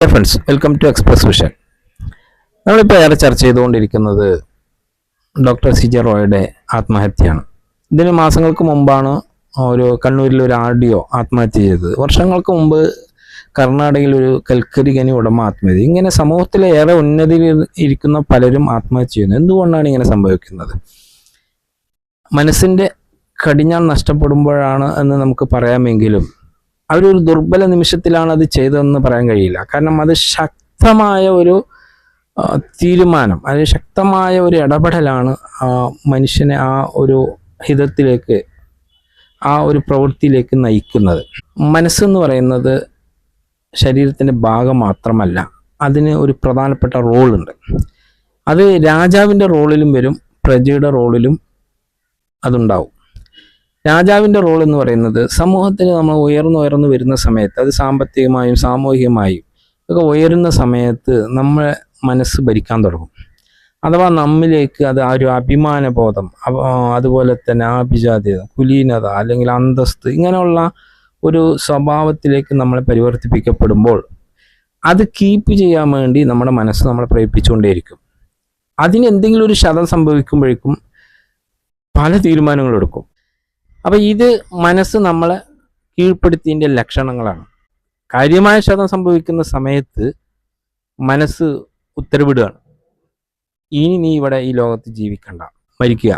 Dear friends, welcome to express vision. നമ്മളിപ്പോൾ ഏറെ ചർച്ച ചെയ്തുകൊണ്ടിരിക്കുന്നത് ഡോക്ടർ സി.ജെ. റോയുടെ ആത്മഹത്യയാണ്. ഇതിന് മാസങ്ങൾക്ക് മുമ്പാണ് കണ്ണൂരിൽ ഒരു ആർഡിഒ ആത്മഹത്യ ചെയ്തത്. വർഷങ്ങൾക്ക് മുമ്പ് കർണാടകയിൽ ഒരു കൽക്കരി ഖനി ഉടമ ആത്മഹത്യ. ഇങ്ങനെ സമൂഹത്തിലെ ഏറെ ഉന്നതിയിൽ ഇരിക്കുന്ന പലരും ആത്മഹത്യ ചെയ്യുന്നു. എന്തുകൊണ്ടാണ് ഇങ്ങനെ സംഭവിക്കുന്നത്? മനസ്സിൻ്റെ കടിഞ്ഞാൺ നഷ്ടപ്പെടുമ്പോഴാണ് എന്ന് നമുക്ക് പറയാമെങ്കിലും അവരൊരു ദുർബല നിമിഷത്തിലാണ് അത് ചെയ്തതെന്ന് പറയാൻ കഴിയില്ല. കാരണം അത് ശക്തമായ ഒരു തീരുമാനം, അത് ശക്തമായ ഒരു ഇടപെടലാണ് മനുഷ്യനെ ആ ഒരു ഹിതത്തിലേക്ക്, ആ ഒരു പ്രവൃത്തിയിലേക്ക് നയിക്കുന്നത്. മനസ്സെന്ന് പറയുന്നത് ശരീരത്തിൻ്റെ ഭാഗം മാത്രമല്ല, അതിന് ഒരു പ്രധാനപ്പെട്ട റോളുണ്ട്. അത് രാജാവിൻ്റെ റോളിലും വരും, പ്രജയുടെ റോളിലും അതുണ്ടാവും. രാജാവിൻ്റെ റോൾ എന്ന് പറയുന്നത് സമൂഹത്തിൽ നമ്മൾ ഉയർന്നു വരുന്ന സമയത്ത്, അത് സാമ്പത്തികമായും സാമൂഹികമായും ഒക്കെ ഉയരുന്ന സമയത്ത് നമ്മളെ മനസ്സ് ഭരിക്കാൻ തുടങ്ങും. അഥവാ നമ്മിലേക്ക് അത് ആ ഒരു അഭിമാനബോധം, അതുപോലെ തന്നെ ആഭിജാത്യത, കുലീനത അല്ലെങ്കിൽ അന്തസ്ത്, ഇങ്ങനെയുള്ള ഒരു സ്വഭാവത്തിലേക്ക് നമ്മളെ പരിവർത്തിപ്പിക്കപ്പെടുമ്പോൾ അത് കീപ്പ് ചെയ്യാൻ വേണ്ടി നമ്മുടെ മനസ്സ് നമ്മളെ പ്രേരിപ്പിച്ചുകൊണ്ടേയിരിക്കും. അതിന് എന്തെങ്കിലും ഒരു ക്ഷതം സംഭവിക്കുമ്പോഴേക്കും പല തീരുമാനങ്ങളും എടുക്കും. അപ്പം ഇത് മനസ്സ് നമ്മളെ കീഴ്പ്പെടുത്തിയതിൻ്റെ ലക്ഷണങ്ങളാണ്. കാര്യമായ ക്ഷതം സംഭവിക്കുന്ന സമയത്ത് മനസ്സ് ഉത്തരവിടുകയാണ്, ഇനി നീ ഇവിടെ ഈ ലോകത്ത് ജീവിക്കണ്ട, മരിക്കുക.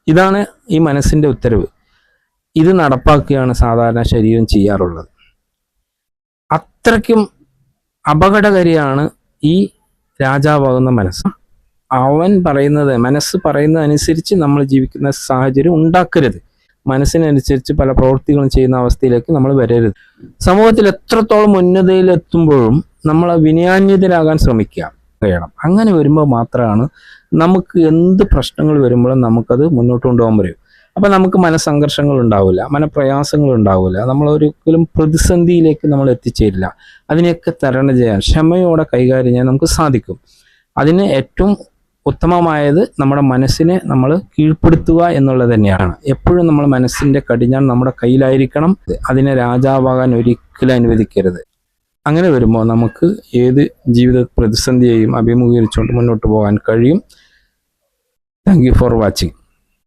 ഇതാണ് ഈ മനസ്സിൻ്റെ ഉത്തരവ്. ഇത് നടപ്പാക്കുകയാണ് സാധാരണ ശരീരം ചെയ്യാറുള്ളത്. അത്രയ്ക്കും അപകടകാരിയാണ് ഈ രാജാവാകുന്ന മനസ്സ്. മനസ്സ് പറയുന്നതനുസരിച്ച് നമ്മൾ ജീവിക്കുന്ന സാഹചര്യം ഉണ്ടാക്കരുത്. മനസ്സിനനുസരിച്ച് പല പ്രവൃത്തികളും ചെയ്യുന്ന അവസ്ഥയിലേക്ക് നമ്മൾ വരരുത്. സമൂഹത്തിൽ എത്രത്തോളം ഉന്നതയിലെത്തുമ്പോഴും നമ്മൾ വിനയാന്വിതരാകാൻ ശ്രമിക്കണം. അങ്ങനെ വരുമ്പോൾ മാത്രമാണ് നമുക്ക് എന്ത് പ്രശ്നങ്ങൾ വരുമ്പോഴും നമുക്കത് മുന്നോട്ട് കൊണ്ടുപോകാൻ പറ്റും. അപ്പം നമുക്ക് മനസ്സംഘർഷങ്ങൾ ഉണ്ടാവില്ല, മനപ്രയാസങ്ങൾ ഉണ്ടാവില്ല, നമ്മളൊരിക്കലും പ്രതിസന്ധിയിലേക്ക് നമ്മൾ എത്തിച്ചേരില്ല. അതിനെയൊക്കെ തരണം ചെയ്യാൻ ക്ഷമയോടെ കൈകാര്യം ചെയ്യാൻ നമുക്ക് സാധിക്കും. അതിന് ഏറ്റവും ഉത്തമമായത് നമ്മുടെ മനസ്സിനെ നമ്മൾ കീഴ്പ്പെടുത്തുക എന്നുള്ളത് തന്നെയാണ്. എപ്പോഴും നമ്മൾ മനസ്സിൻ്റെ കടിഞ്ഞാൺ നമ്മുടെ കയ്യിലായിരിക്കണം. അതിനെ രാജാവാകാൻ ഒരിക്കലും അനുവദിക്കരുത്. അങ്ങനെ വരുമ്പോൾ നമുക്ക് ഏത് ജീവിത പ്രതിസന്ധിയെയും അഭിമുഖീകരിച്ചുകൊണ്ട് മുന്നോട്ട് പോകാൻ കഴിയും. Thank you for watching.